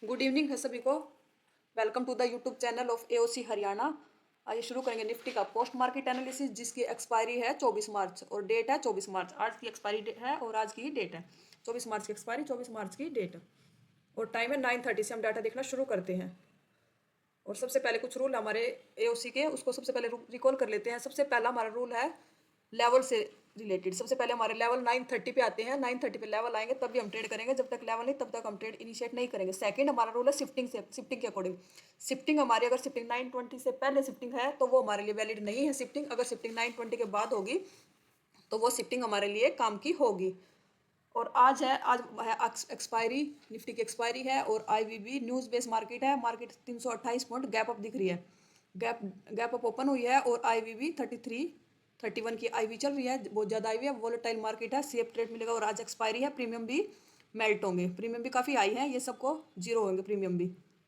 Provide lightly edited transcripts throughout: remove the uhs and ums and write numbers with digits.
Good evening है सभी को। Welcome to the YouTube channel of AOC Haryana. आइए शुरू करेंगे निफ्टी का पोस्ट मार्केट एनालिसिस, जिसकी एक्सपायरी है 24 मार्च और डेट है 24 मार्च। आज की एक्सपायरी है और आज की डेट है 24 मार्च की एक्सपायरी, 24 मार्च की डेट और टाइम है 9:30 से। हम डाटा देखना शुरू करते हैं और सबसे पहले कुछ रूल हमारे एओसी के, उसको सबसे पहले रिकॉल कर लेते हैं। सबसे पहला हमारा रूल है लेवल से रिलेटेड। सबसे पहले हमारे लेवल 9:30 पे आते हैं। 9:30 पे लेवल आएंगे तब भी हम ट्रेड करेंगे, जब तक लेवल नहीं तब तक हम ट्रेड इनिशिएट नहीं करेंगे। सेकंड हमारा रूल है शिफ्टिंग से, शिफ्टिंग के अकॉर्डिंग। शिफ्टिंग हमारी अगर शिफ्टिंग 9:20 से पहले शिफ्टिंग है तो वो हमारे लिए वैलिड नहीं है शिफ्टिंग। अगर शिफ्टिंग 9:20 के बाद होगी तो वो शिफ्टिंग हमारे लिए काम की होगी। और आज है एक्सपायरी, निफ्टी की एक्सपायरी है और आईवीबी न्यूज़ बेस्ड मार्केट है। मार्केट 328 पॉइंट गैप अप दिख रही है। गैप गैप अप ओपन हुई है और आईवीबी 31 की आईवी चल रही है, बहुत ज़्यादा आईवी है। वोलेटाइल मार्केट है, सेफ ट्रेड मिलेगा और आज एक्सपायरी है। प्रीमियम भी मेल्ट होंगे, प्रीमियम भी काफ़ी हाई है, ये सबको जीरो होंगे। प्रीमियम भी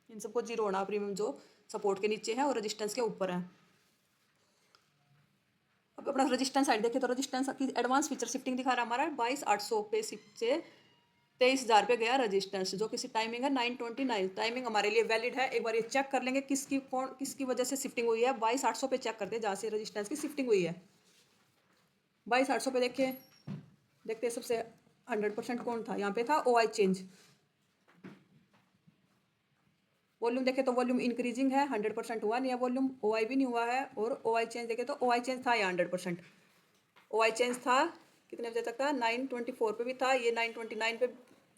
इन सबको जीरो होना, प्रीमियम जो सपोर्ट के नीचे है और रजिस्टेंस के ऊपर है। अब अपना रजिस्टेंस साइड देखें तो रजिस्टेंस की एडवांस फीचर शिफ्टिंग दिखा रहा है हमारा 22,800 पे से 23,000 पे गया रजिस्टेंस, जो किसी टाइमिंग है 9:29। टाइमिंग हमारे लिए वैलिड है। एक बार ये चेक कर लेंगे किसकी वजह से शिफ्टिंग हुई है। 22,800 पे चेक करते हैं जहाँ से रजिस्टेंस की शिफ्टिंग हुई है। 22,800 पे देखिए, देखते हैं सबसे 100% कौन था। यहाँ पे था OI चेंज। वॉल्यूम देखे तो वॉल्यूम इंक्रीजिंग है, 100% हुआ नहीं है वॉल्यूम। OI भी नहीं हुआ है और OI चेंज देखे तो OI चेंज था यहाँ 100%। OI चेंज था कितने बजे तक था, 9:24 पे भी था, ये 9:29 पे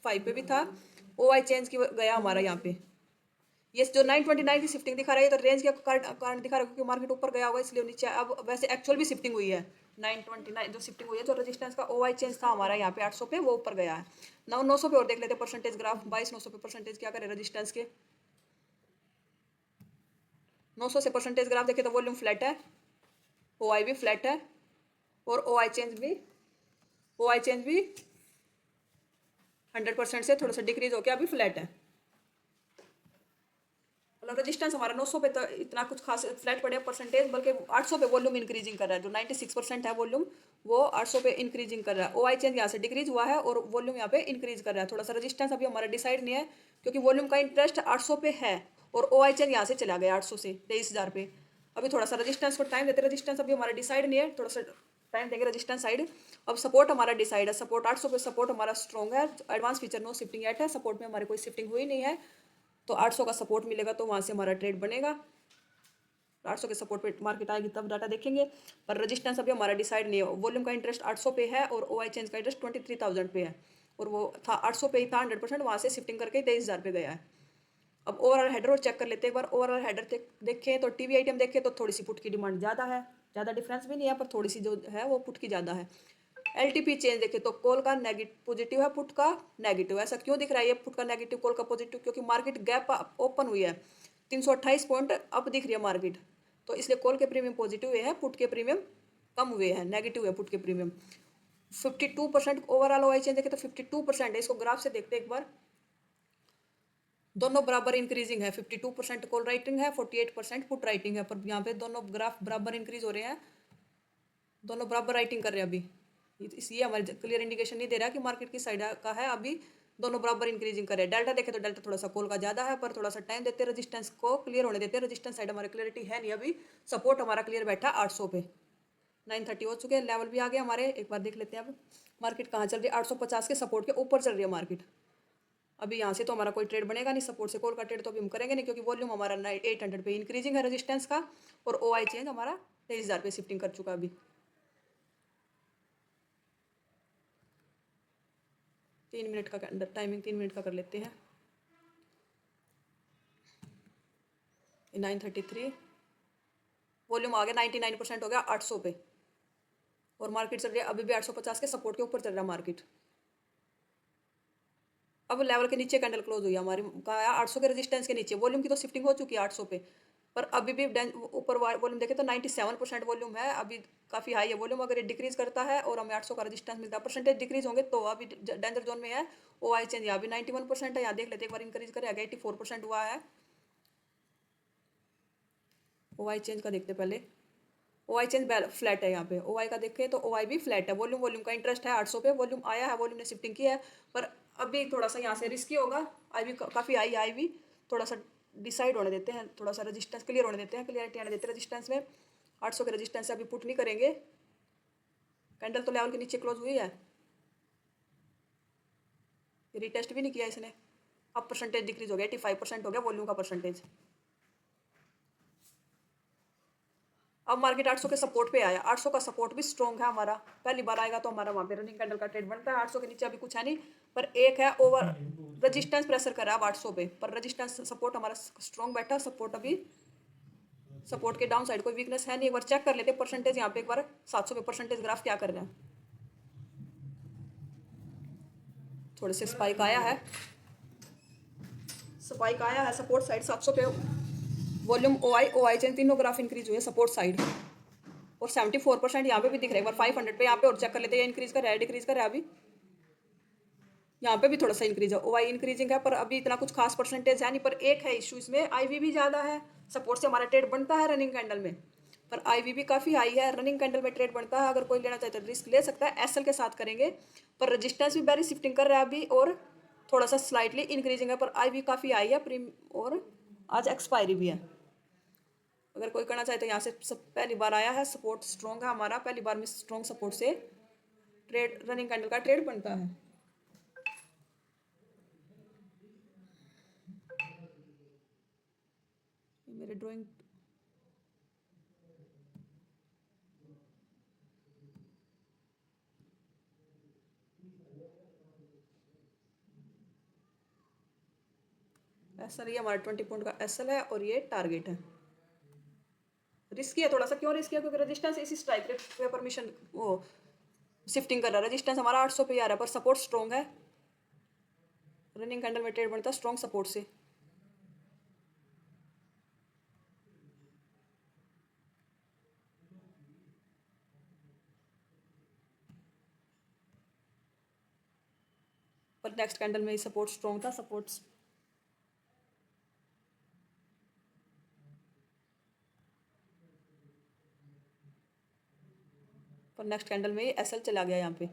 5 पे भी था। OI चेंज की गया हमारा यहाँ पे। ये जो 9:29 की शिफ्टिंग दिखा रहा है, तो रेंज के कारण दिखा रहा है, क्योंकि मार्केट ऊपर गया हुआ है इसलिए नीचे। अब वैसे एक्चुअल भी शिफ्टिंग हुई है 9:29 जो शिफ्टिंग हुई है। जो रजिस्टेंस का OI चेंज था हमारा यहाँ पे 800 पे, वो ऊपर गया है। 900 पे और देख लेते परसेंटेज ग्राफ। 22,900 पे परसेंटेज क्या करे रजिस्टेंस के। 900 से परसेंटेज ग्राफ देखे तो वॉल्यूम फ्लैट है, OI भी फ्लैट है और OI चेंज भी 100% से थोड़ा सा डिक्रीज होकर अभी फ्लैट है। मतलब रजिस्टेंस हमारा 900 पे तो इतना कुछ खास फ्लैट पड़े परसेंटेज, बल्कि 800 पे वॉल्यूम इंक्रीजिंग कर रहा है। जो 96% है वॉल्यूम, वो 800 पे इंक्रीजिंग कर रहा है। OI चेंज यहाँ से डिक्रीज हुआ है और वॉल्यूम यहाँ पे इंक्रीज कर रहा है। थोड़ा सा रजिस्टेंस अभी हमारा डिसाइड नहीं है, क्योंकि वॉल्यूम का इंटरेस्ट 800 पे है और OI चेंज यहाँ से चला गया 800 से 23,000 पे। अभी थोड़ा सा रजिस्टेंस को टाइम देते, रजिस्टेंस अभी हमारा डिसाइड नहीं है, थोड़ा सा टाइम देंगे रजिस्टेंस साइड। अब सपोर्ट हमारा डिसाइड है, सपोर्ट 800 पे सपोर्ट हमारा स्ट्रॉन्ग है। Advance feature no shifting at है, सपोर्ट में हमारी कोई शिफ्टिंग हुई नहीं है, तो 800 का सपोर्ट मिलेगा तो वहाँ से हमारा ट्रेड बनेगा। 800 के सपोर्ट पे मार्केट आएगी तब डाटा देखेंगे। पर रजिस्टेंस अभी हमारा डिसाइड नहीं है। वॉल्यूम का इंटरेस्ट 800 पे है और OI चेंज का इंटरेस्ट 23,000 पे है, और वो था 800 पे ही था 100%, वहाँ से शिफ्टिंग करके 23,000 पे गया है। अब ओवरऑल हेडर और चेक कर लेते हैं एक बार। ओवरऑल हेडर देखें तो टीवी आइटम देखें तो थोड़ी सी पुट की डिमांड ज़्यादा है, ज़्यादा डिफरेंस भी नहीं है, पर थोड़ी सी जो है वो पुट की ज़्यादा है। LTP चेंज देखे तो कॉल का नेगेटिव पॉजिटिव है, पुट का नेगेटिव। ऐसा क्यों दिख रहा है ये पुट का नेगेटिव कॉल का पॉजिटिव, क्योंकि मार्केट गैप ओपन हुई है, 328 पॉइंट अप दिख रही है मार्केट, तो इसलिए कॉल के प्रीमियम पॉजिटिव हुए हैं, पुट के प्रीमियम कम हुए हैं, नेगेटिव है पुट के प्रीमियम। 52% ओवरऑल OI चेंज देखे तो 52% है। इसको ग्राफ से देखते एक बार, दोनों बराबर इंक्रीजिंग है। 52% कॉल राइटिंग है, 48% पुट राइटिंग है, पर यहाँ पे दोनों ग्राफ बराबर इंक्रीज हो रहे हैं, दोनों बराबर राइटिंग कर रहे हैं अभी। इसलिए हमारे क्लियर इंडिकेशन नहीं दे रहा कि मार्केट की साइड का है, अभी दोनों बराबर इंक्रीजिंग कर रहे हैं। डेल्टा देखे तो डेल्टा थोड़ा सा कॉल का ज़्यादा है, पर थोड़ा सा टाइम देते, रजिस्टेंस को क्लियर होने देते। रजिस्टेंस साइड हमारी क्लियरिटी है नहीं अभी। सपोर्ट हमारा क्लियर बैठा 800 पे, 9:30 हो चुके हैं, लेवल भी आ गए हमारे। एक बार देख लेते हैं अब मार्केट कहाँ चल रही है। 850 के सपोर्ट के ऊपर चल रही है मार्केट। अभी यहाँ से तो हमारा कोई ट्रेड बनेगा नहीं, सपोर्ट से कॉल का ट्रेड तो अभी हम करेंगे नहीं, क्योंकि वॉल्यूम हमारा 800 पे इंक्रीजिंग है रजिस्टेंस का, और OI चेंज हमारा 23,000 पे शिफ्टिंग कर चुका अभी। 3 मिनट का टाइमिंग 3 मिनट का कर लेते हैं। 9:33 वॉल्यूम आ गया, 99% हो गया 800 पे, और मार्केट चल रही है अभी भी 850 के सपोर्ट के ऊपर चल रहा है मार्केट। अब लेवल के नीचे कैंडल क्लोज हुई हमारी, कहा 800 के रेजिस्टेंस के नीचे। वॉल्यूम की तो शिफ्टिंग हो चुकी है 800 पे, पर अभी भी ऊपर वॉल्यूम देखे तो 97% वॉल्यूम है, अभी काफ़ी हाई है वॉल्यूम। अगर ये डिक्रीज करता है और हमें 800 का रेजिस्टेंस मिलता है, परसेंटेज डिक्रीज होंगे तो अभी डेंजर जोन में है। OI चेंज यहाँ भी 91% है, यहाँ देख लेते एक बार इंक्रीज करेगा, 84% हुआ है। OI चेंज का देखते पहले। OI चेंज फ्लैट है यहाँ पे, OI का देखें तो OI भी फ्लैट है। वॉल्यूम का इंटरेस्ट है 800 पे, वॉल्यूम आया है, वॉल्यूम ने शिफ्टिंग की है, पर अभी थोड़ा सा यहाँ से रिस्की होगा, आई भी काफ़ी आई, आई भी थोड़ा सा डिसाइड होने देते हैं, थोड़ा सा रजिस्टेंस क्लियर होने देते हैं, क्लियरिटी आने देते हैं रजिस्टेंस में। 800 के रजिस्टेंस से अभी पुट नहीं करेंगे, कैंडल तो लेवल के नीचे क्लोज हुई है, रीटेस्ट भी नहीं किया इसने। अब परसेंटेज डिक्रीज हो गया, 85% हो गया वॉल्यूम का परसेंटेज। अब मार्केट 800 के सपोर्ट पे आया, 800 का सपोर्ट भी स्ट्रॉन्ग है हमारा, पहली बार आएगा तो हमारा वहाँ पे रनिंग कैंडल का ट्रेड बनता है। 800 के नीचे अभी कुछ है नहीं, पर एक है ओवर रजिस्टेंस प्रेशर कर रहा है अब 800 पे, पर रजिस्टेंस सपोर्ट हमारा स्ट्रॉन्ग बैठा, सपोर्ट अभी सपोर्ट के डाउन साइड कोई वीकनेस है नहीं। एक बार चेक कर लेते परसेंटेज यहाँ पे एक बार 700 पे परसेंटेज ग्राफ क्या कर रहे हैं। थोड़े से स्पाइक आया है, स्पाइक आया है सपोर्ट साइड 700 पे, वॉल्यूम ओ आई चेन तीनों ग्राफ इंक्रीज हुए सपोर्ट साइड, और 74% यहाँ पे भी दिख रहा है। एक बार 500 पे यहाँ पे और चेक कर लेते हैं, इंक्रीज कर रहा है डिक्रीज कर रहा है। अभी यहाँ पे भी थोड़ा सा इंक्रीज है, ओ आई इंक्रीजिंग है, पर अभी इतना कुछ खास परसेंटेज है नहीं। पर एक है इशू इसमें, आई वी भी ज़्यादा है, सपोर्ट से हमारा ट्रेड बनता है रनिंग कैंडल में, पर आई वी भी काफ़ी हाई है, रनिंग कैंडल में ट्रेड बनता है। अगर कोई लेना चाहे तो रिस्क ले सकता है, एस एल के साथ करेंगे, पर रजिस्टेंस भी बैरी शिफ्टिंग कर रहा है अभी, और थोड़ा सा स्लाइटली इंक्रीजिंग है, पर आई वी काफ़ी हाई है प्रीम, और आज एक्सपायरी भी है। अगर कोई करना चाहे तो यहाँ से सब पहली बार आया है, सपोर्ट स्ट्रॉन्ग है हमारा, पहली बार में स्ट्रॉन्ग सपोर्ट से ट्रेड रनिंग कैंडल का ट्रेड बनता है। मेरे ड्राइंग एसएल, ये हमारा 20 पॉइंट का एसएल है, और ये टारगेट है। रिस्की है थोड़ा सा, क्यों रिस्की है, क्योंकि रजिस्टेंस इसी स्ट्राइक रेट पे परमिशन वो शिफ्टिंग कर रहा है, रजिस्टेंस हमारा 800 पे आ रहा है, पर सपोर्ट स्ट्रॉन्ग है, रनिंग कैंडल में ट्रेड बनता है स्ट्रॉन्ग सपोर्ट से। पर नेक्स्ट कैंडल में ही सपोर्ट स्ट्रॉन्ग था, सपोर्ट पर नेक्स्ट कैंडल में ही एसएल चला गया यहाँ पे।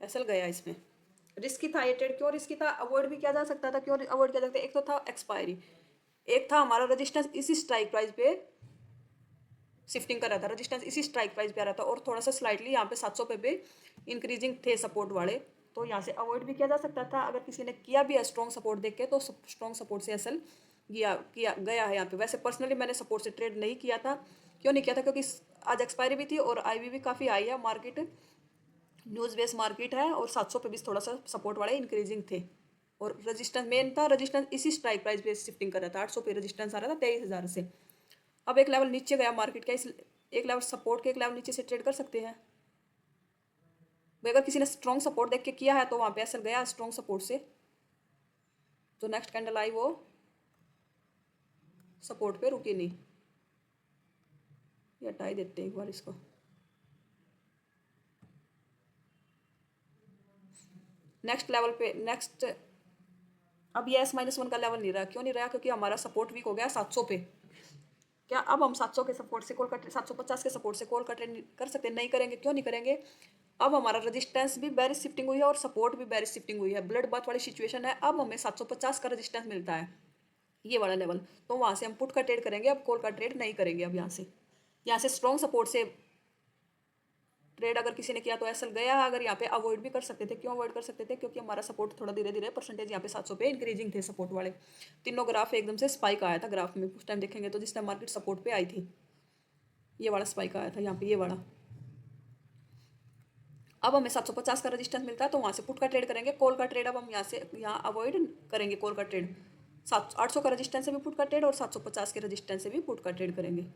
एसएल गया इसमें, रिस्की था ये ट्रेड। क्यों रिस्की था, अवॉइड भी किया जा सकता था, क्यों अवॉइड किया जा सकता है, एक तो था एक्सपायरी, एक था हमारा रजिस्टेंस इसी स्ट्राइक प्राइस पे शिफ्टिंग कर रहा था, रजिस्टेंस इसी स्ट्राइक प्राइस पे आ रहा था, और थोड़ा सा स्लाइटली यहाँ पे 700 पे भी इंक्रीजिंग थे सपोर्ट वाले, तो यहाँ से अवॉइड भी किया जा सकता था। अगर किसी ने किया भी है स्ट्रॉन्ग सपोर्ट देख के, तो स्ट्रॉन्ग सपोर्ट से एसएल किया गया है यहाँ पे। वैसे पर्सनली मैंने सपोर्ट से ट्रेड नहीं किया था, क्यों नहीं किया था, क्योंकि आज एक्सपायरी भी थी, और आई भी काफ़ी आई है, मार्केट न्यूज़ बेस्ड मार्केट है, और 700 पे भी थोड़ा सा सपोर्ट वाले इंक्रीजिंग थे, और रजिस्टेंस मेन था, रजिस्टेंस इसी स्ट्राइक प्राइस पे शिफ्टिंग कर रहा था, 800 पे रजिस्टेंस आ रहा था 23,000 से। अब एक लेवल नीचे गया मार्केट का, इस एक लेवल सपोर्ट के एक लेवल नीचे से ट्रेड कर सकते हैं भाई। अगर किसी ने स्ट्रॉन्ग सपोर्ट देख के किया है तो वहाँ पे एसएल गया स्ट्रॉन्ग सपोर्ट से, जो नेक्स्ट कैंडल आई वो सपोर्ट पे रुकी नहीं। ये हटा ही देते हैं एक बार इसको। नेक्स्ट लेवल पे नेक्स्ट, अब ये S-1 का लेवल नहीं रहा, क्यों नहीं रहा, क्योंकि हमारा सपोर्ट वीक हो गया 700 पे। क्या अब हम 700 के सपोर्ट से कॉल का 750 के सपोर्ट से कॉल का ट्रेड कर सकते हैं, नहीं करेंगे, क्यों नहीं करेंगे। अब हमारा रजिस्टेंस भी बेरिश शिफ्टिंग हुई है, और सपोर्ट भी बेरिश शिफ्टिंग हुई है, ब्लड बाथ वाली सिचुएशन है। अब हमें 750 का रजिस्टेंस मिलता है, ये वाला लेवल, तो वहाँ से हम पुट का ट्रेड करेंगे, अब कॉल का ट्रेड नहीं करेंगे। अब यहाँ से स्ट्रॉन्ग सपोर्ट से ट्रेड अगर किसी ने किया तो एसएल गया, अगर यहाँ पे अवॉइड भी कर सकते थे। क्यों अवॉइड कर सकते थे, क्योंकि हमारा सपोर्ट थोड़ा धीरे धीरे परसेंटेज यहाँ पे 700 पे इंक्रीजिंग थे सपोर्ट वाले, तीनों ग्राफ एकदम से स्पाइक आया था ग्राफ में, उस टाइम देखेंगे तो जिस टाइम मार्केट सपोर्ट पे आई थी, ये वाला स्पाइक आया था यहाँ पे, ये वाला। अब हमें 750 का रजिस्टेंस मिलता है, तो वहाँ से पुट का ट्रेड करेंगे, कॉल का ट्रेड अब हम यहाँ अवॉइड करेंगे, कॉल का ट्रेड 800 का रजिस्टेंस से भी पुट का ट्रेड, और 750 के रजिस्टेंस से भी पुट का ट्रेड करेंगे।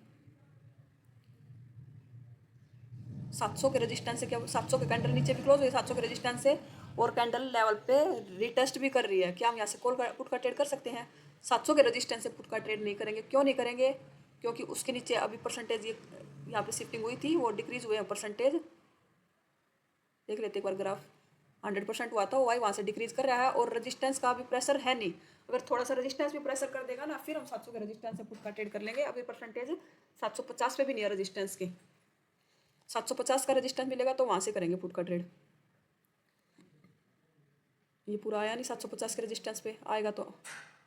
700 के रेजिस्टेंस से क्या, 700 के कैंडल नीचे भी क्लोज हुई 700 के रेजिस्टेंस से, और कैंडल लेवल पे रिटेस्ट भी कर रही है। क्या हम यहाँ से कॉल का पुट का ट्रेड कर सकते हैं, 700 के रेजिस्टेंस से पुट का ट्रेड नहीं करेंगे। क्यों नहीं करेंगे, क्योंकि उसके नीचे अभी परसेंटेज ये यहाँ पे शिफ्टिंग हुई थी, वो डिक्रीज हुए हैं परसेंटेज, देख लेते एक बार ग्राफ, 100% हुआ था, वो वहाँ से डिक्रीज कर रहा है, और रजिस्टेंस का अभी प्रेशर है नहीं। अगर थोड़ा सा रेजिस्टेंस भी प्रेशर कर देगा ना, फिर हम 700 के रेजिस्टेंस से पुट का ट्रेड कर लेंगे। अभी परसेंटेज 750 पे भी नहीं है रेजिस्टेंस के। 750 का रेजिस्टेंस मिलेगा तो वहाँ से करेंगे पुट का ट्रेड। ये पूरा आया नहीं 750 के रेजिस्टेंस पे, आएगा तो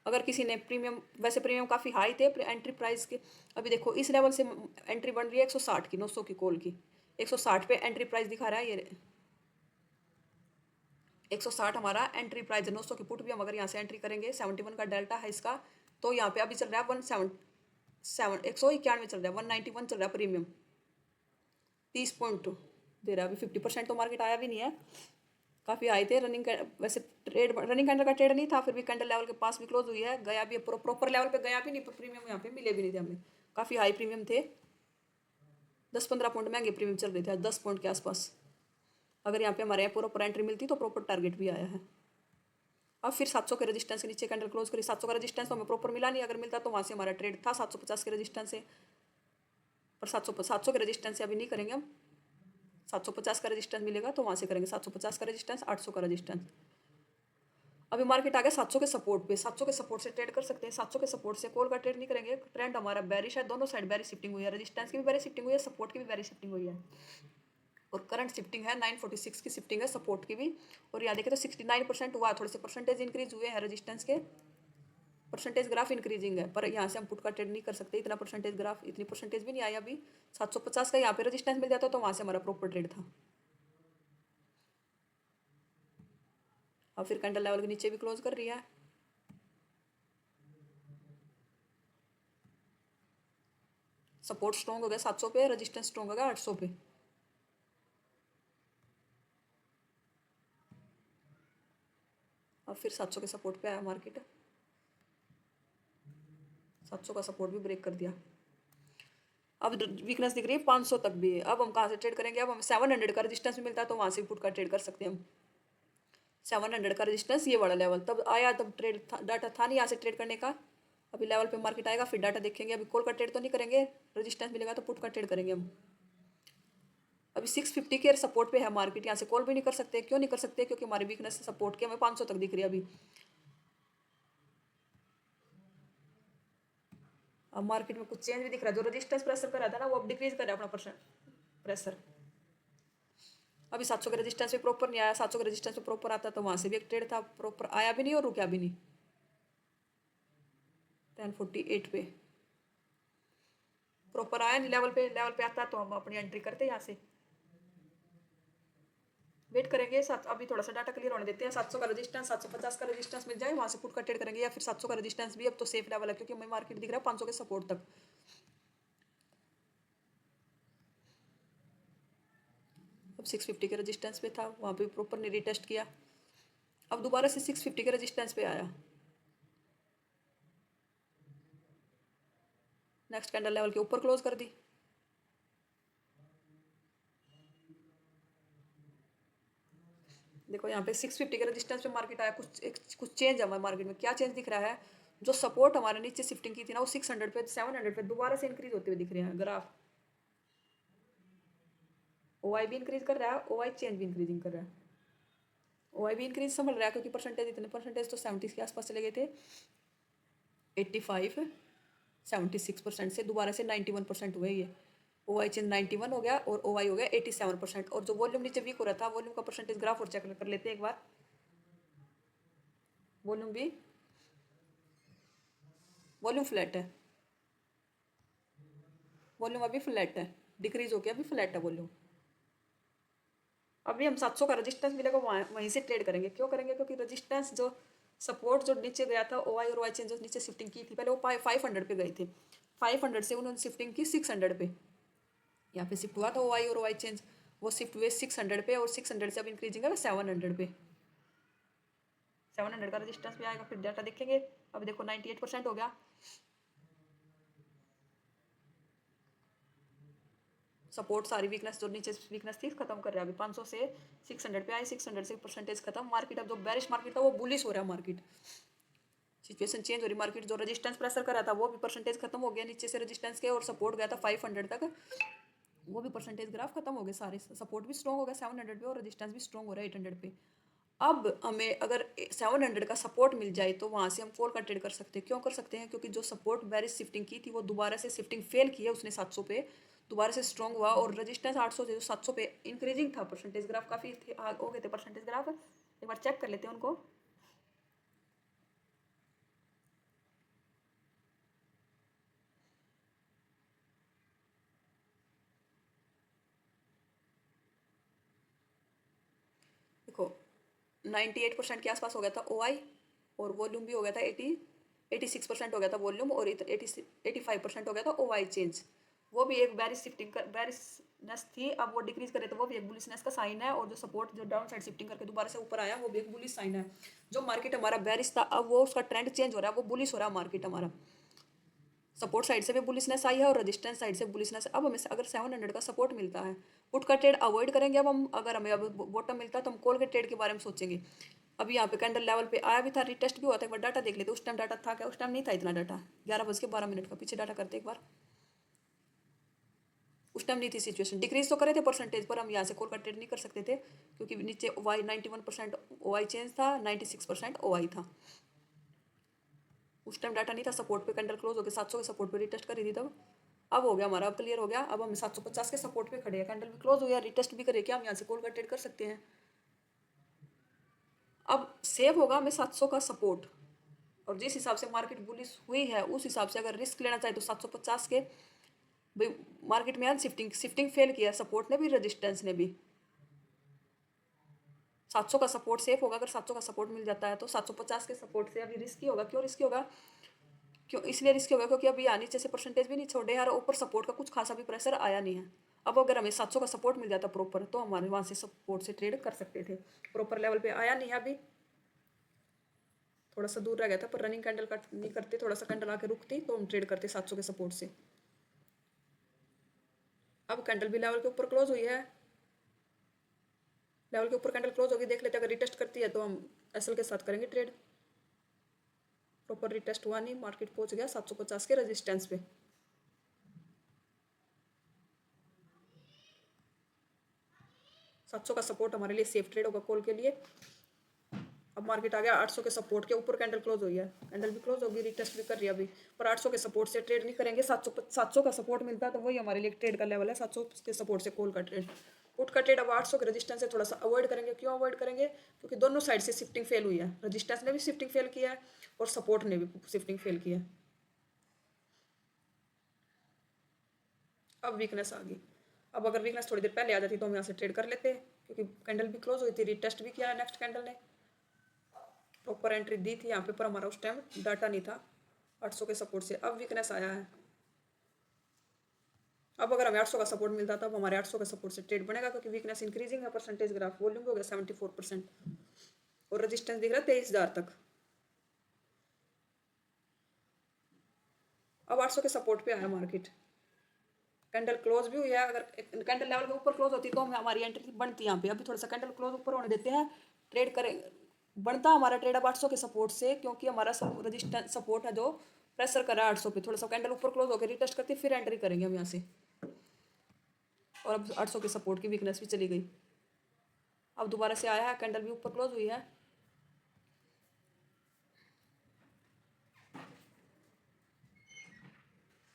अगर किसी ने प्रीमियम, वैसे प्रीमियम काफ़ी हाई थे एंट्री प्राइस के। अभी देखो इस लेवल से एंट्री बन रही है 160 की, 900 की कॉल की। 160 पे एंट्री प्राइस दिखा रहा है ये, 160 हमारा एंट्री प्राइस है। 900 की पुट भी हम अगर यहाँ से एंट्री करेंगे, 71 का डेल्टा है इसका, तो यहाँ पे अभी चल रहा है 191 चल रहा है, 191 चल रहा है प्रीमियम, 30 पॉइंट दे रहा है। अभी 50% तो मार्केट आया भी नहीं है, काफ़ी आए थे रनिंग। वैसे ट्रेड रनिंग कैंडल का ट्रेड नहीं था, फिर भी कैंडल लेवल के पास भी क्लोज हुई है, गया भी प्रॉपर लेवल पे गया भी नहीं, पर प्रीमियम यहाँ पे मिले भी नहीं थे हमें। काफ़ी हाई प्रीमियम थे, 10-15 पॉइंट महंगे प्रीमियम चल रहे थे, 10 पॉइंट के आसपास। अगर यहाँ पे हमारे यहाँ प्रॉपर एंट्री मिलती तो प्रॉपर टारगेट भी आया है। अब फिर 700 के रेजिस्टेंस के नीचे कैंडल क्लोज करी। 700 का रेजिस्टेंस तो हमें प्रॉपर मिला नहीं, अगर मिलता तो वहाँ से हमारा ट्रेड था 750 के रेजिस्टेंस से, पर 700 के रेजिस्टेंस से अभी नहीं करेंगे हम। 750 का रेजिस्टेंस मिलेगा तो वहाँ से करेंगे। 750 का रेजिस्टेंस, 800 का रेजिस्टेंस। अभी मार्केट आ गया 700 के सपोर्ट पे, 700 के सपोर्ट से ट्रेड कर सकते हैं। 700 के सपोर्ट से कॉल का ट्रेड नहीं करेंगे, ट्रेंड हमारा बेरिश है, दोनों साइड बेरिश शिफ्टिंग हुई है, रेजिस्टेंस की भी बेरिश शिफ्टिंग हुई है, सपोर्ट की भी बेरिश शिफ्टिंग हुई है। और करंट शिफ्टिंग है 946 की शिफ्टिंग है सपोर्ट की भी। और यहाँ देखें तो 69% हुआ, थोड़े से परसेंटेज इंक्रीज हुए हैं रेजिस्टेंस के, परसेंटेज ग्राफ इंक्रीजिंग है, पर यहाँ से हम पुट का ट्रेड नहीं कर सकते, इतना परसेंटेज ग्राफ, इतनी परसेंटेज भी नहीं आई अभी। 750 का यहाँ पे रेजिस्टेंस मिल जाता तो वहाँ से हमारा प्रॉपर ट्रेड था। अब फिर कैंडल लेवल के नीचे भी क्लोज कर रही है। सपोर्ट स्ट्रॉन्ग हो गया 700 पे, रेजिस्टेंस स्ट्रॉन्ग हो गया 800 पे। अब फिर 700 के सपोर्ट पे आया मार्केट, 700 का सपोर्ट भी ब्रेक कर दिया। अब वीकनेस दिख रही है 500 तक भी है। अब हम कहाँ से ट्रेड करेंगे, अब हम 700 का रेजिस्टेंस भी मिलता है तो वहाँ से पुट का ट्रेड कर सकते हैं हम। 700 का रेजिस्टेंस, ये वाला लेवल तब आया, तब ट्रेड डाटा था नहीं यहाँ से ट्रेड करने का। अभी लेवल पे मार्केट आएगा फिर डाटा देखेंगे। अभी कॉल का ट्रेड तो नहीं करेंगे, रेजिस्टेंस मिलेगा तो पुट का ट्रेड करेंगे हम। अभी 650 के सपोर्ट पे है मार्केट, यहाँ से कॉल भी नहीं कर सकते। क्यों नहीं कर सकते, क्योंकि हमारी वीकनेस सपोर्ट की हमें 500 तक दिख रही है अभी। अब मार्केट में कुछ चेंज भी दिख रहा है, जो रेजिस्टेंस प्रेशर कर रहा था ना वो अब डिक्रीज कर रहा है अपना प्रेशर। अभी 700 के रेजिस्टेंस पे प्रॉपर नहीं आया, 700 के रेजिस्टेंस पे प्रॉपर आता तो वहाँ से भी एक ट्रेड था, प्रॉपर आया भी नहीं और रुका भी नहीं। 1048 पे प्रॉपर आया नहीं, लेवल पे आता तो हम अपनी एंट्री करते यहाँ से। वेट करेंगे साथ, अभी थोड़ा सा डाटा क्लियर होने देते हैं। 700 का रेजिस्टेंस, 750 का रेजिस्टेंस मिल जाए वहाँ से पुट का ट्रेड करेंगे, या फिर 700 का रेजिस्टेंस भी अब तो सेफ लेवल है, क्योंकि हमें मार्केट दिख रहा है 500 के सपोर्ट तक। अब 650 के रेजिस्टेंस पे था, वहाँ पे प्रॉपर ने रीटेस्ट किया, अब दोबारा से 650 के रेजिस्टेंस पे आया। नेक्स्ट कैंडल लेवल के ऊपर क्लोज कर दी। देखो यहाँ पे 650 के रेजिस्टेंस पे मार्केट आया, कुछ चेंज है हमारे मार्केट में। क्या चेंज दिख रहा है, जो सपोर्ट हमारे नीचे शिफ्टिंग की थी ना वो 600 पे 700 पे दोबारा से इंक्रीज होते हुए दिख रहे हैं ग्राफ। OI भी इंक्रीज कर रहा है, OI चेंज भी इंक्रीजिंग कर रहा है। OI भी इंक्रीज संभल रहा है, क्योंकि परसेंटेज इतने परसेंटेज तो 70 के आसपास चले गए थे। 85 76% से दोबारा से 91% हुए ये। OI चेंज 91 हो गया और OI हो गया 87%। और जो वॉल्यूम नीचे वीक हो रहा था, वॉल्यूम का परसेंटेज ग्राफ और चेक कर लेते हैं एक बार। वॉल्यूम फ्लैट है, वॉल्यूम अभी फ्लैट है, डिक्रीज हो गया, अभी फ्लैट है वॉल्यूम। अभी हम 700 का रेजिस्टेंस मिलेगा वहीं से ट्रेड करेंगे। क्यों करेंगे, क्योंकि रेजिस्टेंस जो सपोर्ट जो नीचे गया था OI और OI चेंज जो नीचे शिफ्टिंग की थी पहले, वो 500 पे गए थे। 500 से उन्होंने शिफ्टिंग की 600 पे, यहाँ पे शिफ्ट हुआ था OI और OI चेंज, वो शिफ्ट हुए 600 पे, और 600 से अब इंक्रीजिंग है 700 पे। 700 का रेजिस्टेंस भी आएगा, फिर डाटा देखेंगे। अब देखो 98% हो गया। सपोर्ट सारी वीकनेस जो नीचे वीकनेस थी खत्म कर रहा है अभी। 500 से 600 पे आए, 600 से परसेंटेज खत्म। मार्केट अब जो बेरिश मार्केट था वो बुलिश हो रहा है मार्केट, सिचुएशन चेंज हो रही मार्केट। जो रेजिस्टेंस प्रेशर कर रहा था वो भी परसेंटेज खत्म हो गया नीचे से रेजिस्टेंस के, और सपोर्ट गया था 500 तक, वो भी परसेंटेज ग्राफ खत्म हो गए सारे। सपोर्ट भी स्ट्रॉन्ग हो गया 700 पे, और रेजिस्टेंस भी स्ट्रॉन्ग हो रहा है 800 पे। अब हमें अगर 700 का सपोर्ट मिल जाए तो वहाँ से हम कॉल का ट्रेड कर सकते हैं। क्यों कर सकते हैं? क्योंकि जो सपोर्ट बेरिश शिफ्टिंग की थी वो दोबारा से शिफ्टिंग फेल की है उसने 700 पे, दोबारा से स्ट्रॉन्ग हुआ, और रजिस्टेंस 800 से जो 700 पे इंक्रीजिंग था, परसेंटेज ग्राफ काफ़ी हो गए थे परसेंटेज ग्राफ, एक बार चेक कर लेते हैं उनको। देखो 98% के आसपास हो गया था OI, और वॉल्यूम भी हो गया था 86% हो गया था वॉल्यूम, और 85% हो गया था OI चेंज। वो भी एक बैरिश शिफ्टिंग कर बैरिशनेस थी, अब वो डिक्रीज करे तो वो भी एक बुलिशनेस का साइन है, और जो सपोर्ट जो डाउन साइड शिफ्टिंग करके दोबारा से ऊपर आया वो भी एक बुलिश साइन है। जो मार्केट हमारा बैरिश था अब वो उसका ट्रेंड चेंज हो रहा है, वो बुलिश हो रहा है मार्केट हमारा। सपोर्ट साइड से भी बुलिशनेस आई है और रेजिस्टेंस साइड से बुलिशनेस। अब हमें अगर 700 का सपोर्ट मिलता है, पुट का ट्रेड अवॉइड करेंगे अब हम। अगर हमें अब बॉटम मिलता है तो हम कॉल के ट्रेड के बारे में सोचेंगे। अभी यहाँ पे कैंडल लेवल पे आया भी था, रिटेस्ट भी हुआ था, एक बार डाटा देख लेते। उस टाइम डाटा था क्या? उस टाइम नहीं था इतना डाटा। 11:12 का पीछे डाटा करते एक बार। उस टाइम नहीं थी सिचुएशन, डिक्रीज तो करे थे परसेंटेज पर, हम यहाँ से कॉल का ट्रेड नहीं कर सकते थे क्योंकि नीचे वाई 91% OI चेंज था, 96% OI था। उस टाइम डाटा नहीं था। सपोर्ट पे कैंडल क्लोज हो गया 700 के सपोर्ट पे, रिटेस्ट करी थी तब। अब हो गया हमारा, अब क्लियर हो गया। अब हम 750 के सपोर्ट पे खड़े हैं, कैंडल भी क्लोज हो गया, रिटेस्ट भी करे, क्या हम यहाँ से कॉल का ट्रेड कर सकते हैं। अब सेव होगा हमें 700 का सपोर्ट, और जिस हिसाब से मार्केट बुलिश हुई है उस हिसाब से अगर रिस्क लेना चाहे तो 750 के। भाई मार्केट में आज शिफ्टिंग शिफ्टिंग फेल किया, सपोर्ट ने भी रेजिस्टेंस ने भी। 700 का सपोर्ट सेफ होगा। अगर 700 का सपोर्ट मिल जाता है तो 750 के सपोर्ट से अभी रिस्की होगा। क्यों रिस्की होगा? क्यों इसलिए रिस्की होगा क्योंकि अभी यहाँ नीचे से परसेंटेज भी नहीं छोड़े यार, ऊपर सपोर्ट का कुछ खासा भी प्रेशर आया नहीं है। अब अगर हमें 700 का सपोर्ट मिल जाता प्रॉपर तो हमारे वहाँ से सपोर्ट से ट्रेड कर सकते थे। प्रॉपर लेवल पे आया नहीं है अभी, थोड़ा सा दूर रह गया था, पर रनिंग कैंडल कट नहीं करते, थोड़ा सा कैंडल आके रुकती तो हम ट्रेड करते 700 के सपोर्ट से। अब कैंडल भी लेवल के ऊपर क्लोज हुई है, लेवल के ऊपर कैंडल क्लोज होगी, देख लेते अगर रिटेस्ट करती है तो हम एसएल के साथ करेंगे ट्रेड। प्रॉपर रिटेस्ट हुआ नहीं, मार्केट पहुंच गया 750 के रेजिस्टेंस पे। सात सौ का सपोर्ट हमारे लिए सेफ ट्रेड होगा कॉल के लिए। अब मार्केट आ गया 800 के सपोर्ट के ऊपर, कैंडल क्लोज हुई है, कैंडल भी क्लोज होगी, रिटेस्ट भी कर रही है अभी, पर 800 के सपोर्ट से ट्रेड नहीं करेंगे। 700 का सपोर्ट मिलता है तो वही हमारे लिए ट्रेड का लेवल है, 700 के सपोर्ट से कॉल का ट्रेड। पुट का ट्रेड अब 800 के रेजिस्टेंस से थोड़ा सा अवॉइड करेंगे। क्यों अवॉइड करेंगे? क्योंकि दोनों साइड से शिफ्टिंग फेल हुई है, रेजिस्टेंस ने भी शिफ्टिंग फेल किया है और सपोर्ट ने भी शिफ्टिंग फेल किया है। अब वीकनेस आ गई। अब अगर वीकनेस थोड़ी देर पहले आ जाती तो हम यहाँ से ट्रेड कर लेते, क्योंकि कैंडल भी क्लोज हुई थी, रिटेस्ट भी किया है नेक्स्ट कैंडल ने, प्रॉपर एंट्री दी थी यहाँ पे, पर हमारा उस टाइम डाटा नहीं था 800 के सपोर्ट से। अब वीकनेस आया है। अब अगर हमें 800 का सपोर्ट मिलता तब हमारे 800 का सपोर्ट से ट्रेड बनेगा, क्योंकि वीकनेस इंक्रीजिंग है, परसेंटेज ग्राफ वॉल्यूम हो गया 74% और रेजिस्टेंस दिख रहा है 23,000 तक। अब 800 के सपोर्ट पे आया मार्केट, कैंडल क्लोज भी हुई है। अगर कैंडल लेवल के ऊपर क्लोज होती तो हमारी एंट्री बनती यहाँ पे। अभी थोड़ा सा कैंडल क्लोज ऊपर होने देते हैं, ट्रेड करें, बनता हमारा ट्रेड अब 800 के सपोर्ट से, क्योंकि हमारा रजिस्टेंस सपोर्ट है जो प्रेशर कर रहा है 800 पे। थोड़ा सा कैंडल ऊपर क्लोज होकर रिटेस्ट करते फिर एंट्री करेंगे हम यहाँ से। और अब 800 के सपोर्ट की वीकनेस भी चली गई। अब दोबारा से आया है, कैंडल भी ऊपर क्लोज हुई है।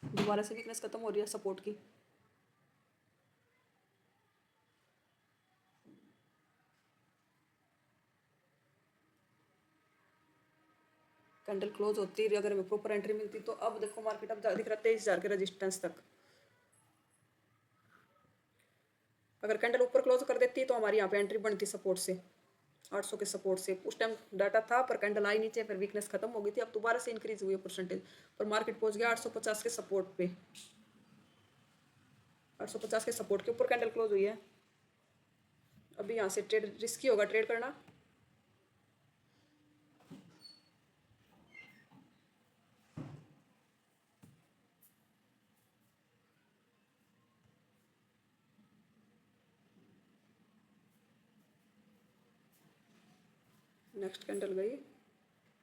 दोबारा से वीकनेस खत्म हो रही है सपोर्ट की। कैंडल क्लोज होती अगर हमें प्रॉपर एंट्री मिलती तो अब देखो मार्केट अब दिख रहा है 23,000 के रेजिस्टेंस तक। अगर कैंडल ऊपर क्लोज कर देती तो हमारी यहाँ पे एंट्री बनती सपोर्ट से, 800 के सपोर्ट से। उस टाइम डाटा था पर कैंडल आई नीचे, फिर वीकनेस खत्म हो गई थी। अब दोबारा से इंक्रीज हुई है परसेंटेज, पर मार्केट पहुंच गया 850 के सपोर्ट पे। 850 के सपोर्ट के ऊपर कैंडल क्लोज हुई है। अभी यहाँ से ट्रेड रिस्की होगा ट्रेड करना। नेक्स्ट कैंडल गई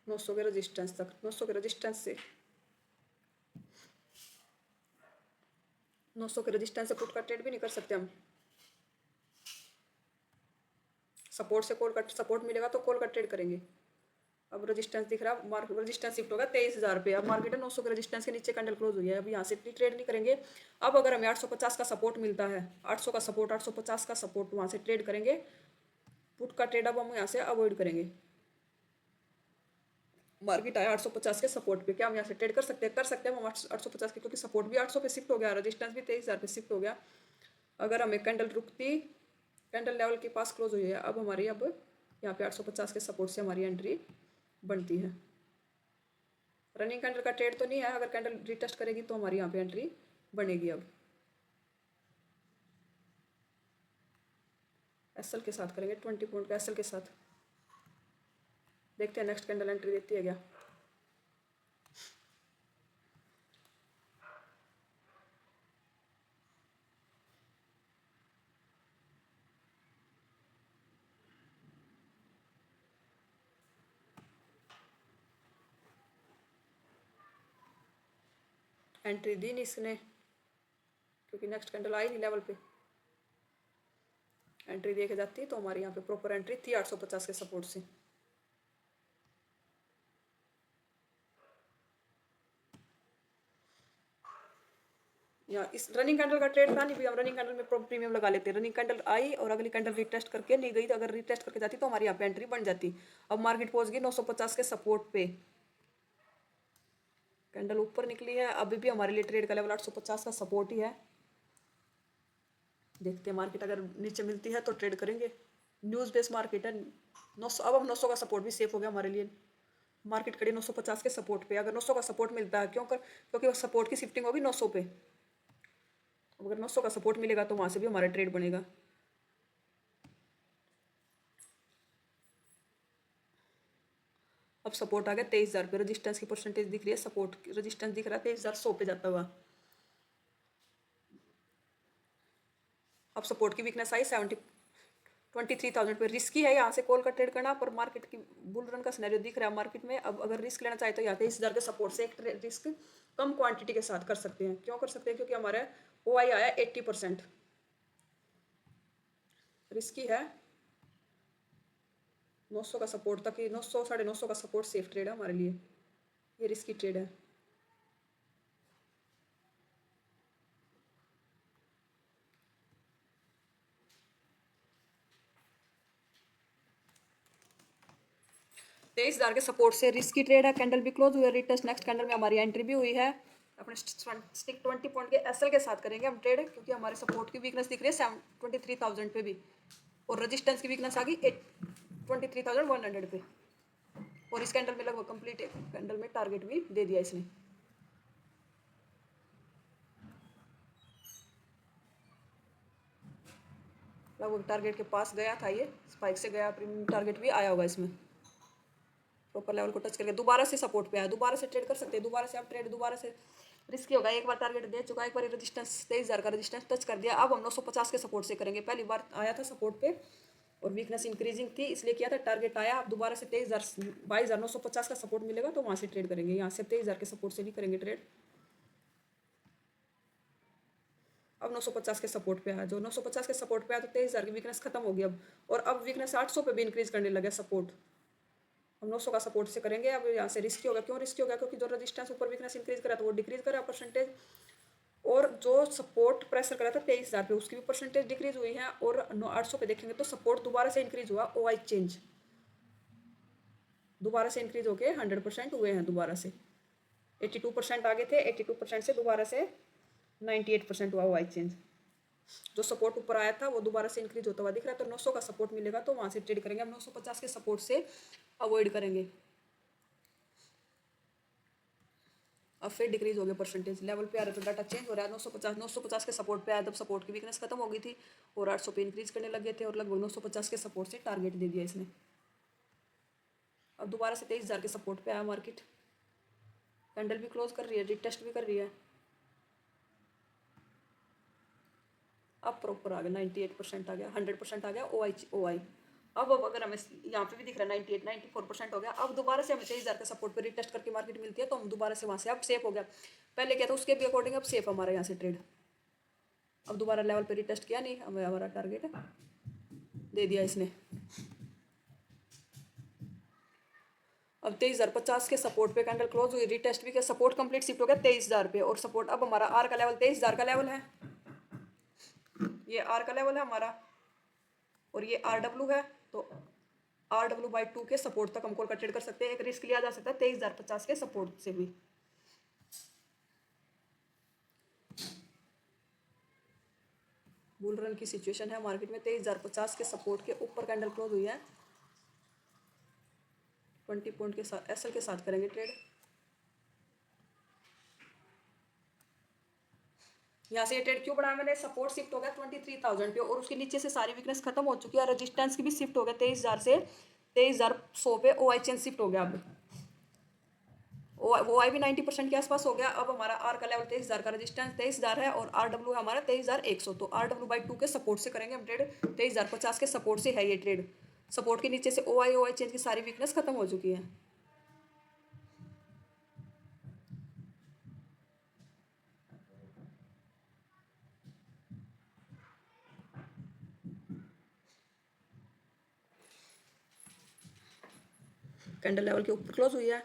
900 के रेजिस्टेंस तक, 900 के रेजिस्टेंस से 900 के रेजिस्टेंस से पुट का ट्रेड भी नहीं कर सकते हम। सपोर्ट से कॉल का सपोर्ट मिलेगा तो कॉल का ट्रेड करेंगे। अब रेजिस्टेंस दिख रहा, मार्केट रेजिस्टेंस शिफ्ट होगा 23,000 पे। अब मार्केट है 900 के रेजिस्टेंस के नीचे कैंडल क्लोज हुई है, अब यहाँ से ट्रेड नहीं करेंगे। अब अगर हमें 850 का सपोर्ट मिलता है, 800 का सपोर्ट, 850 का सपोर्ट, वहाँ से ट्रेड करेंगे। पुट का ट्रेड अब हम यहाँ से अवॉइड करेंगे। मार्केट आया 850 के सपोर्ट पे, क्या हम यहाँ से ट्रेड कर सकते हैं? कर सकते हैं हम 850 के, क्योंकि सपोर्ट भी 800 पे शिफ्ट हो गया, रेजिस्टेंस भी 23,000 पे शिफ्ट हो गया। अगर हमें कैंडल रुकती, कैंडल लेवल के पास क्लोज हुई है, अब हमारी अब यहाँ पे 850 के सपोर्ट से हमारी एंट्री बनती है। रनिंग कैंडल का ट्रेड तो नहीं है, अगर कैंडल रिटेस्ट करेगी तो हमारी यहाँ पे एंट्री बनेगी। अब एसएल के साथ करेंगे, 20 पॉइंट का एसएल के साथ। देखते हैं नेक्स्ट कैंडल एंट्री देती है क्या। एंट्री दी नहीं इसने, क्योंकि नेक्स्ट कैंडल आई नहीं लेवल पे। एंट्री देखे जाती तो हमारी यहाँ पे प्रॉपर एंट्री थी 850 के सपोर्ट से। या इस रनिंग कैंडल का ट्रेड था नहीं भी, हम रनिंग कैंडल में प्रीमियम लगा लेते हैं। रनिंग कैंडल आई और अगली कैंडल रिटेस्ट करके नहीं गई, तो अगर रिटेस्ट करके जाती तो हमारी यहाँ पे एंट्री बन जाती। अब मार्केट पहुंच गई 950 के सपोर्ट पे, कैंडल ऊपर निकली है। अभी भी हमारे लिए ट्रेड का लेवल 850 का सपोर्ट ही है। देखते हैं मार्केट अगर नीचे मिलती है तो ट्रेड करेंगे। न्यूज़ बेस्ड मार्केट है। 900, अब हम 900 का सपोर्ट भी सेफ हो गया हमारे लिए। मार्केट खड़ी 950 के सपोर्ट पे, अगर 900 का सपोर्ट मिलता है, क्योंकि सपोर्ट की शिफ्टिंग होगी 900 पे। अगर 900 का सपोर्ट मिलेगा तो वहाँ से भी हमारा ट्रेड बनेगा। अब सपोर्ट आ गया 23,000 पे, रेजिस्टेंस की परसेंटेज दिख रही है, सपोर्ट रेजिस्टेंस दिख रहा है 23,100 पे जाता हुआ। अब सपोर्ट की वीकनेस आई 23,000 पे। रिस्की है यहाँ से कॉल का ट्रेड करना, पर मार्केट की बुल रन का सिनेरियो दिख रहा है मार्केट में। अब अगर रिस्क लेना चाहे तो यहाँ 23,000 के सपोर्ट से एक रिस्क कम क्वांटिटी के साथ कर सकते हैं। क्यों कर सकते हैं? क्योंकि हमारा OI आया 80%। रिस्की है 900 का सपोर्ट तक ही, 900 950 का सपोर्ट सेफ ट्रेड है हमारे लिए, ये रिस्की ट्रेड है। तेईस हजार के सपोर्ट से रिस्की ट्रेड है। कैंडल भी क्लोज हुई है, रिटेस्ट नेक्स्ट कैंडल में हमारी एंट्री भी हुई है। अपने स्टिक 20 पॉइंट के एसएल के साथ करेंगे हम ट्रेड, क्योंकि हमारे सपोर्ट की वीकनेस दिख रही है 23,000 पे भी, और रेजिस्टेंस की वीकनेस आ गई 23,100 पे। और इस कैंडल में लगभग कंप्लीट कैंडल में टारगेट भी दे दिया इसने। लगभग टारगेट के पास गया था, ये स्पाइक से गया, प्रीमियम टारगेट भी आया होगा इसमें। प्रॉपर लेवल को टच करके दोबारा से सपोर्ट पे आया, दोबारा से ट्रेड कर सकते हैं। दोबारा से आप ट्रेड दोबारा से रिस्की होगा। एक बार टारगेट दे चुका, एक बार रेजिस्टेंस 23,000 का रेजिस्टेंस टच कर दिया। अब हम 950 के सपोर्ट से करेंगे। पहली बार आया था सपोर्ट पे और वीकनेस इंक्रीजिंग थी, इसलिए किया था। टारगेट आया, अब दोबारा से 22,950 का सपोर्ट मिलेगा तो वहाँ से ट्रेड करेंगे। यहाँ से 23,000 के सपोर्ट से भी करेंगे ट्रेड। अब 950 के सपोर्ट पे आया, जो 950 के सपोर्ट पे आया तो 23,000 की वीकनेस खत्म होगी अब। और अब वीकनेस 800 पे भी इंक्रीज करने लगे सपोर्ट। हम 900 का सपोर्ट से करेंगे। अब यहाँ से रिस्की होगा। क्यों रिस्की होगा? क्योंकि जो रेजिस्टेंस ऊपर वीकनेस इंक्रीज करा तो वो डिक्रीज करा परसेंटेज, और जो सपोर्ट प्रेशर करा था 23,000 पे उसकी भी परसेंटेज डिक्रीज हुई है। और 800 पे देखेंगे तो सपोर्ट दोबारा से इंक्रीज हुआ। OI चेंज दोबारा से इंक्रीज होके 100% हुए हैं। दोबारा से 82% आगे थे, 82% से दोबारा से 98% हुआ OI चेंज। जो सपोर्ट ऊपर आया था वो दोबारा से इंक्रीज होता हुआ दिख रहा है। तो 900 का सपोर्ट मिलेगा तो वहाँ से ट्रेड करेंगे। हम 950 के सपोर्ट से अवॉइड करेंगे। अब फिर डिक्रीज हो गया परसेंटेज लेवल पे आ रहा है, तो डाटा चेंज हो रहा है। 950 के सपोर्ट पे आया, तब सपोर्ट की वीकनेस खत्म हो गई थी और 800 पे इंक्रीज करने लगे थे, और लगभग 950 के सपोर्ट से टारगेट दे दिया इसने। अब दोबारा से 23,000 के सपोर्ट पे आया मार्केट। कैंडल भी क्लोज कर रही है, रिटेस्ट भी कर रही है। अब प्रॉपर आ गया 98% आ गया, 100% आ गया OI। अब अगर हमें यहाँ पे भी दिख रहा है 94% हो गया। अब दोबारा से हमें 23,000 के सपोर्ट पे रिटेस्ट करके मार्केट मिलती है तो हम दोबारा से वहाँ से अब सेफ हो गया। पहले क्या था उसके भी अकॉर्डिंग अब सेफ हमारा यहाँ से ट्रेड। अब दोबारा लेवल पे रिटेस्ट किया नहीं, हमें हमारा टारगेट है दे दिया इसने। अब 23,050 के सपोर्ट पे कैंडल क्लोज हुई, रीटेस्ट भी किया, सपोर्ट कंप्लीट शिफ्ट हो गया 23,000 पे, और सपोर्ट अब हमारा आर का लेवल 23,000 का लेवल है, ये आर का लेवल है हमारा, और ये आर डब्ल्यू है। तो आर डब्ल्यू बाई 2 के सपोर्ट तक हम कॉल का ट्रेड कर सकते हैं, एक रिस्क लिया जा सकता है 23,050 के सपोर्ट से भी। बुल रन की सिचुएशन है मार्केट में, 23,050 के सपोर्ट के ऊपर कैंडल क्लोज हुई है। 20 पॉइंट के साथ एसएल के साथ करेंगे ट्रेड। यहाँ से ये ट्रेड क्यों बढ़ाया मैंने, सपोर्ट शिफ्ट हो गया 23,000 पे, और उसके नीचे से सारी वीकनेस खत्म हो चुकी है, रेजिस्टेंस की भी शिफ्ट हो गया 23,000 से 23,100 पे, ओ आई चेन शिफ्ट हो गया। अब ओ आई भी 90% के आसपास हो गया। अब हमारा आर का लेवल 23,000 का, रेजिस्टेंस 23,000 है, और आर डब्ल्यू है हमारा 23,100। तो आर डब्ल्यू बाई 2 के सपोर्ट से करेंगे हम ट्रेड, 23,050 के सपोर्ट से है ये ट्रेड। सपोर्ट के नीचे से ओ आई चेन की सारी वीकनेस खत्म हो चुकी है। कैंडल लेवल के ऊपर क्लोज हुई है।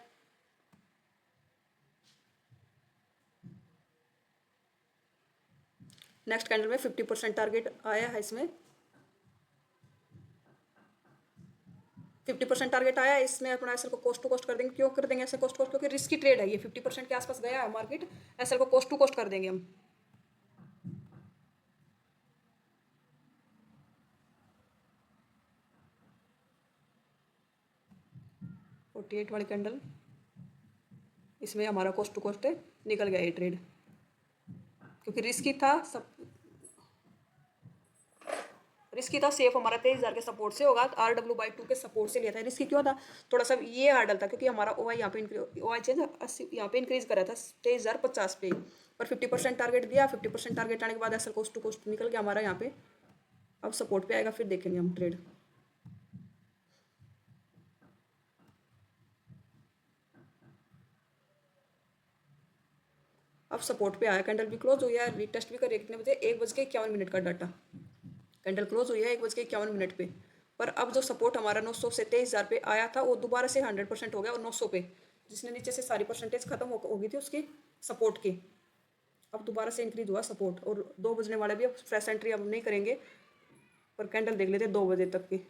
नेक्स्ट कैंडल में 50% टारगेट आया है, इसमें 50% टारगेट आया है। इसमें अपना एसएल को कोस्ट टू कोस्ट कर देंगे। क्यों कर देंगे ऐसे कोस्ट कोस्ट, क्योंकि रिस्की ट्रेड है ये, 50% के आसपास गया है मार्केट, एसएल को कोस्ट टू कोस्ट कर देंगे हम। फोर्टी 48 वाली कैंडल, इसमें हमारा कोस्ट टू कोस्ट निकल गया ये ट्रेड, क्योंकि रिस्की था सब, रिस्की था। सेफ हमारा 23,000 के सपोर्ट से होगा, आर डब्ल्यू बाई 2 के सपोर्ट से लिया था। रिस्की क्यों था, थोड़ा सा ये हार्डल था, क्योंकि हमारा ओ आई यहाँ पे ओ आई चेंज 80 यहाँ पे इंक्रीज करा था 23,050 पे, पर 50% टारगेट दिया। 50% टारगेट आने के बाद ऐसा कोस्ट टू कोस्ट निकल गया हमारा यहाँ पे। अब सपोर्ट पे आएगा, फिर देखेंगे हम ट्रेड। अब सपोर्ट पे आया, कैंडल भी क्लोज हुई है, रीटेस्ट भी करिए। कितने बजे, 1:51 का डाटा, कैंडल क्लोज हुई है 1:51 पे। पर अब जो सपोर्ट हमारा 900 से 23,000 पे आया था, वो दोबारा से 100% हो गया, और 900 पे, जिसने नीचे से सारी परसेंटेज खत्म हो गई थी उसकी सपोर्ट की, अब दोबारा से इंक्रीज हुआ सपोर्ट। और 2 बजने वाले भी, अब फ्रेश एंट्री अब नहीं करेंगे, पर कैंडल देख लेते 2 बजे तक की।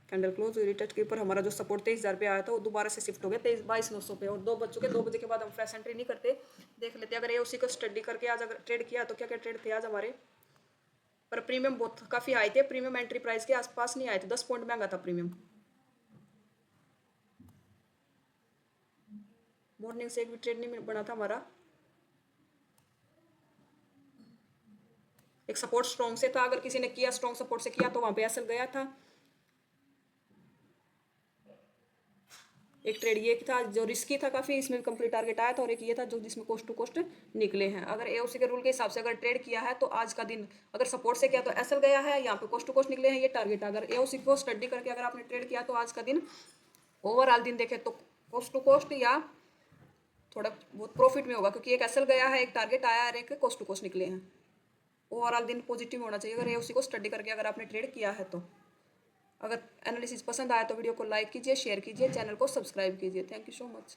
कैंडल क्लोज हुई, रिटेस्ट के ऊपर हमारा जो सपोर्ट 23,000 पे आया था, वो दोबारा से शिफ्ट हो गया 22,900 पे, और 2 बज चुके। 2 बजे के बाद हम फ्रेश एंट्री नहीं करते, देख लेते अगर ये उसी को स्टडी करके आज अगर ट्रेड किया तो क्या क्या ट्रेड थे आज हमारे। पर प्रीमियम बहुत काफ़ी आए थे, प्रीमियम एंट्री प्राइस के आसपास नहीं आए थे, 10 पॉइंट महंगा था प्रीमियम। मॉर्निंग से एक भी ट्रेड नहीं बना था हमारा। एक सपोर्ट स्ट्रॉन्ग से था, अगर किसी ने किया स्ट्रॉन्ग सपोर्ट से किया तो वहां पे एसएल गया था। एक ट्रेड ये था जो रिस्की था काफ़ी, इसमें भी कंप्लीट टारगेट आया था, और एक ये था जो जिसमें कोस्ट टू कोस्ट निकले हैं। अगर एओसी के रूल के हिसाब से अगर ट्रेड किया है तो आज का दिन अगर सपोर्ट से किया तो एसएल गया है, यहाँ पे कोस्ट टू कोस्ट निकले हैं ये टारगेट। अगर एओसी को स्टडी करके अगर आपने ट्रेड किया तो आज का दिन ओवरऑल दिन देखे तो कोस्ट टू कोस्ट या थोड़ा बहुत प्रॉफिट में होगा, क्योंकि एक एसएल गया है, एक टारगेट आया है, और एक कोस्ट टू कोस्ट निकले हैं। ओवरऑल दिन पॉजिटिव होना चाहिए अगर एओसी को स्टडी करके अगर आपने ट्रेड किया है तो। अगर एनालिसिस पसंद आया तो वीडियो को लाइक कीजिए, शेयर कीजिए, चैनल को सब्सक्राइब कीजिए। Thank you so much.